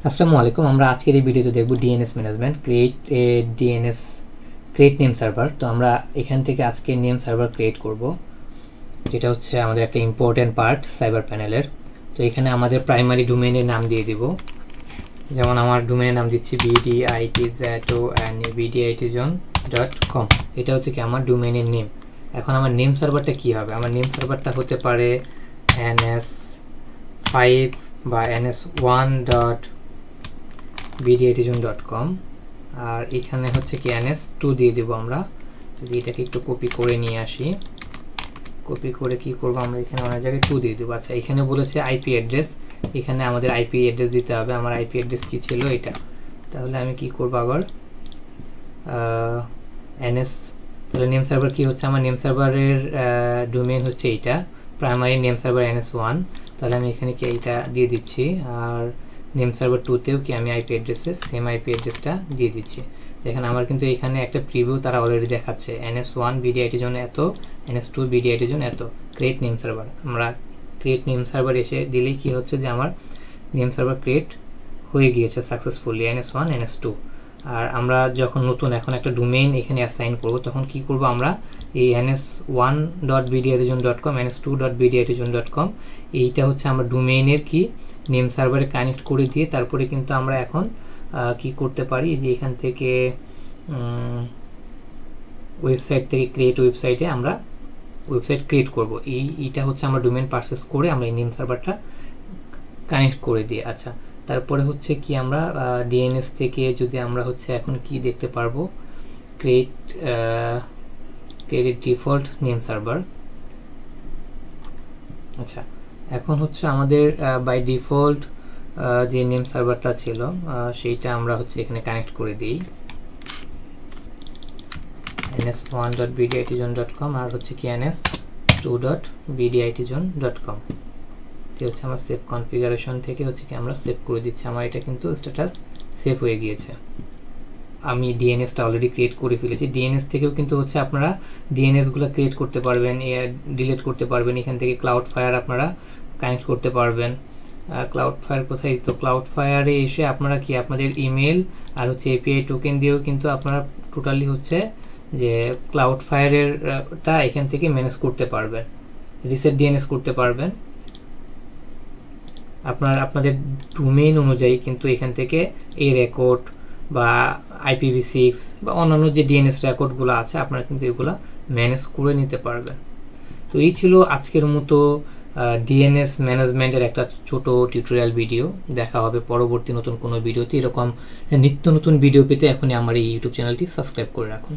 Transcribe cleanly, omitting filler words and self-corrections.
আসসালামু আলাইকুম। আমরা আজকের এই ভিডিওতে দেখব DNS management, create name server. তো আমরা এখান থেকে আজকে নেম সার্ভার ক্রিয়েট করব, যেটা হচ্ছে আমাদের একটা ইম্পর্টেন্ট পার্ট সাইবার প্যানেলের। তো এখানে আমাদের প্রাইমারি ডোমেইনের নাম দিয়ে দিব। যেমন আমার ডোমেইনের নাম দিচ্ছি bditzone.com। এটা হচ্ছে কি আমার ডোমেইনের নেম। এখন আমার নেম সার্ভারটা কি হবে? আমার নেম সার্ভারটা হতে পারে ns5 বা ns1.bditzone.com, আর এখানে হচ্ছে কি ns2 দিয়ে দেব আমরা। যদি এটাকে একটু কপি করে নিয়ে আসি, কপি করে কি করব আমরা এখানে অনেক জায়গায় 2 দিয়ে দেব। আচ্ছা, এখানে বলেছে আইপি অ্যাড্রেস, এখানে আমাদের আইপি অ্যাড্রেস দিতে হবে। আমার আইপি অ্যাড্রেস কি ছিল? এটা। তাহলে আমি কি করব আবার ns, তাহলে নেম সার্ভার কি হচ্ছে? আমার নেম সার্ভারের ডোমেইন হচ্ছে এইটা, প্রাইমারি নেম সার্ভার ns1। তাহলে আমি এখানে কি এইটা দিয়ে দিচ্ছি, আর নেম সার্ভার 2 তেও কি আমি আইপি অ্যাড্রেসে সেম আইপি অ্যাড্রেসটা দিয়ে দিচ্ছি। দেখেন আমার কিন্তু এখানে একটা প্রিভিউ তারা অলরেডি দেখাচ্ছে, ns1 bditzone এত, ns2 bditzone এত। ক্রিয়েট নেম সার্ভার, আমরা ক্রিয়েট নেম সার্ভার এসে দিলেই কি হচ্ছে যে আমার নেম সার্ভার ক্রিয়েট হয়ে গিয়েছে সাকসেসফুলি, ns1 ns2। আর আমরা যখন নতুন এখন একটা ডোমেইন এখানে অ্যাসাইন করব, তখন কি করব আমরা এই ns1.bditzone.com ns2.bditzone.com এইটা হচ্ছে আমরা ডোমেইনের কি নেম সার্ভারে কানেক্ট করে দিয়ে তারপরে কিন্তু আমরা এখন কি করতে পারি যে এখান থেকে ওয়েবসাইট থেকে ক্রিয়েট ওয়েবসাইটে আমরা ওয়েবসাইট ক্রিয়েট করব। এইটা হচ্ছে আমরা ডোমেইন পারচেস করে আমরা এই নেম সার্ভারটা কানেক্ট করে দিই। আচ্ছা, তারপরে হচ্ছে কি আমরা ডিএনএস থেকে যদি আমরা হচ্ছে এখন কি দেখতে পারবো, ক্রিয়েট ডিফল্ট নেম সার্ভার। আচ্ছা, এখন হচ্ছে আমাদের বাই ডিফল্ট যে নেম সার্ভারটা ছিল সেইটা আমরা হচ্ছে এখানে কানেক্ট করে দিই, ns1.bditzone.com আর হচ্ছে কি ns2.bditzone.com। হচ্ছে আমরা সেভ কনফিগারেশন থেকে হচ্ছে কি আমরা সেভ করে দিচ্ছি। আমার এটা কিন্তু স্ট্যাটাস সেভ হয়ে গিয়েছে, আমি ডিএনএসটা অলরেডি ক্রিয়েট করে ফেলেছি। ডিএনএস থেকেও কিন্তু হচ্ছে আপনারা ডিএনএসগুলো ক্রিয়েট করতে পারবেন, ডিলিট করতে পারবেন। এখান থেকে ক্লাউড ফায়ার আপনারা কানেক্ট করতে পারবেন। ক্লাউড ফায়ার কোথায়? তো ক্লাউড ফায়ারে এসে আপনারা কি আপনাদের ইমেল আর হচ্ছে এপিআই টোকেন দিয়েও কিন্তু আপনারা টোটালি হচ্ছে যে ক্লাউড ফায়ারেরটা এখান থেকে ম্যানেজ করতে পারবেন, রিসেট ডিএনএস করতে পারবেন আপনাদের ডোমেইন অনুযায়ী। কিন্তু এখান থেকে এই রেকর্ড বা IPv6 বা অন্যান্য যে ডিএনএস রেকর্ডগুলো আছে আপনারা কিন্তু এগুলো ম্যানেজ করে নিতে পারবেন। তো এই ছিল আজকের মতো ডিএনএস ম্যানেজমেন্টের একটা ছোট টিউটোরিয়াল ভিডিও। দেখা হবে পরবর্তী নতুন কোনো ভিডিওতে। এরকম নিত্য নতুন ভিডিও পেতে এখনই আমার এই ইউটিউব চ্যানেলটি সাবস্ক্রাইব করে রাখুন।